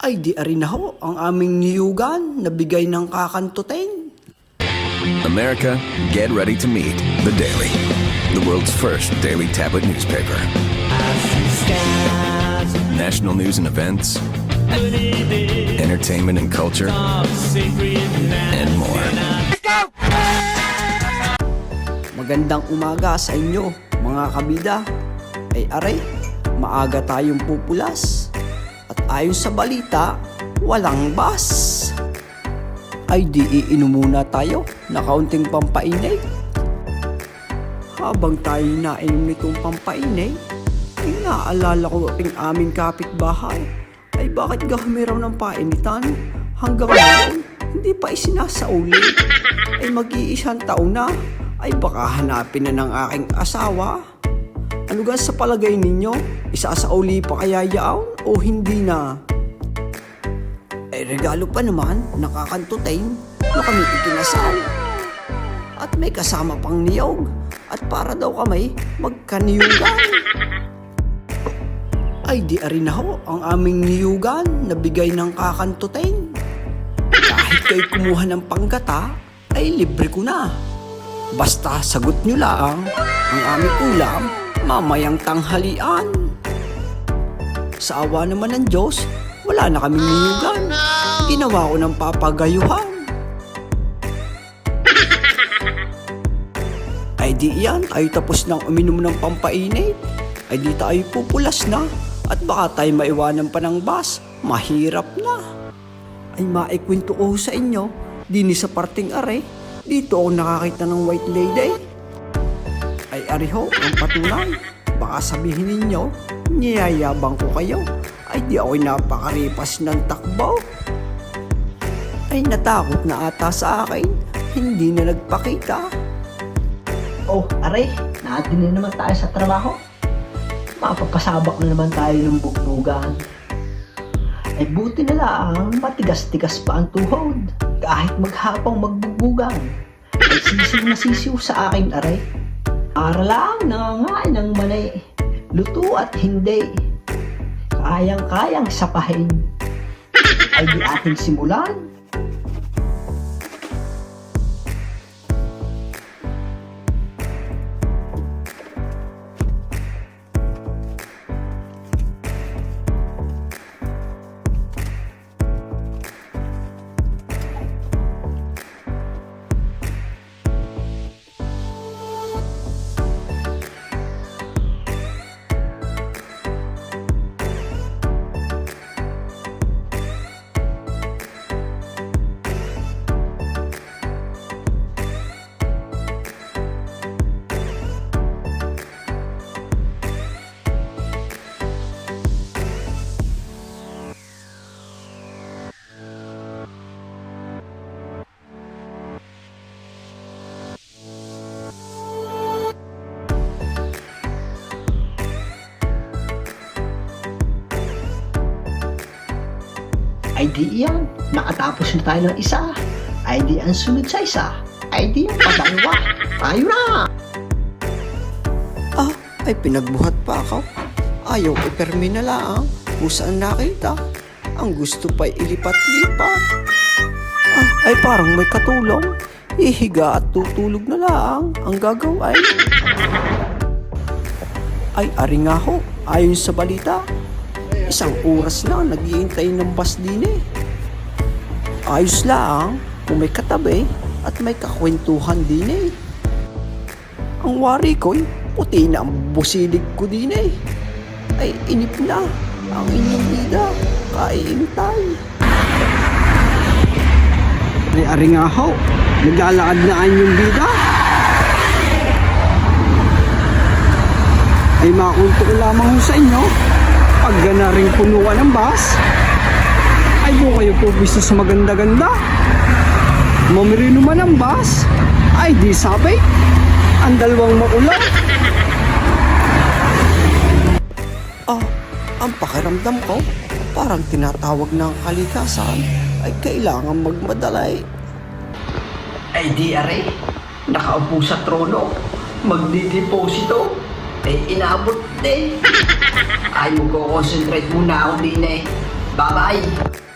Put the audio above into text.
Ay di arin na ho ang aming niyugan na bigay ng kakantuteng. America, get ready to meet The Daily, the world's first daily tablet newspaper. National news and events, entertainment and culture, and more. Magandang umaga sa inyo mga kabida. Ay aray, maaga tayong pupulas. At ayon sa balita, walang bus. Ay di iinom muna tayo na kaunting pampainay. Habang tayo nainom nitong pampainay, ay naalala ko ang aming kapitbahay. Ay bakit gahumiraw ng painitan? Hanggang ngayon, hindi pa isinasauli. Ay mag-iisang taon na, ay baka hanapin na ng aking asawa. Ano ga sa palagay ninyo? Isasauli pa kaya yaon o hindi na? Ay regalo pa naman, nakakantuteng na kami ikinasal. At may kasama pang niyog. At para daw kami magkaniyugan. Ay di arin na ho ang aming niyugan na bigay ng kakantuteng. Kahit kayo kumuha ng panggata, ay libre ko na. Basta sagot nyo lang ang aming ulam mamayang tanghalian. Sa awa naman ng Diyos, wala na kaming niyugan. Ginawa ko ng papagayuhan. Ay di yan, tayo tapos nang uminom ng pampainit. Ay di tayo pupulas na. At baka tayo maiwanan pa ng bus. Mahirap na. Ay maikwento ko sa inyo, dini sa parting are, dito ako nakakita ng white lady. Ay ariho ang patunay. Baka sabihin ninyo, niyayabang ko kayo. Ay di ako'y napakaripas ng takbo. Ay natakot na ata sa akin, hindi na nagpakita. Oh, aray, natin na naman tayo sa trabaho. Mapapasabak na naman tayo ng bugnugan. Ay buti na lang, matigas-tigas pa ang tuhod. Kahit maghapang magbugbugan. Ay sisiw na sisiw sa akin, aray. Para lang nangangain ng manay. Luto at hindi. Kayang-kayang sapahin. Ay di ating simulan. Ay di yan, nakatapos na tayo ng isa. Ay di ang sunod sa isa. Ay di yung padangwa. Tayo na! Ah, ay pinagbuhat pa ako. Ayaw ipermi na lang kung saan nakita. Ang gusto pa'y ilipat-lipat. Ah, ay parang may katulong. Ihiga at tutulog na lang ang gagawin. Ay ari nga ho, ayon sa balita. Isang oras lang naghihintay ng bus din eh. Ayos lang kung may katabi at may kakwentuhan din eh. Ang wari ko'y puti na ang busilig ko din eh. Ay inip na ang inyong bida, kaintay. Ay ari nga ho, naglalakad na ang inyong bida. Ay makunto ko lamang sa inyo. Pag gana rin punuan ng bus, ay po kayo po gusto sa maganda-ganda. Mamirino man ang bus, ay di sabay, ang dalawang makulang. Ah, ang pakiramdam ko, parang tinatawag ng kalikasan, ay kailangan magmadalay. Ay di aray, nakaupo sa trono, magdideposito. Ay inabot din. Ayaw ko concentrate muna ako din eh. Bye-bye!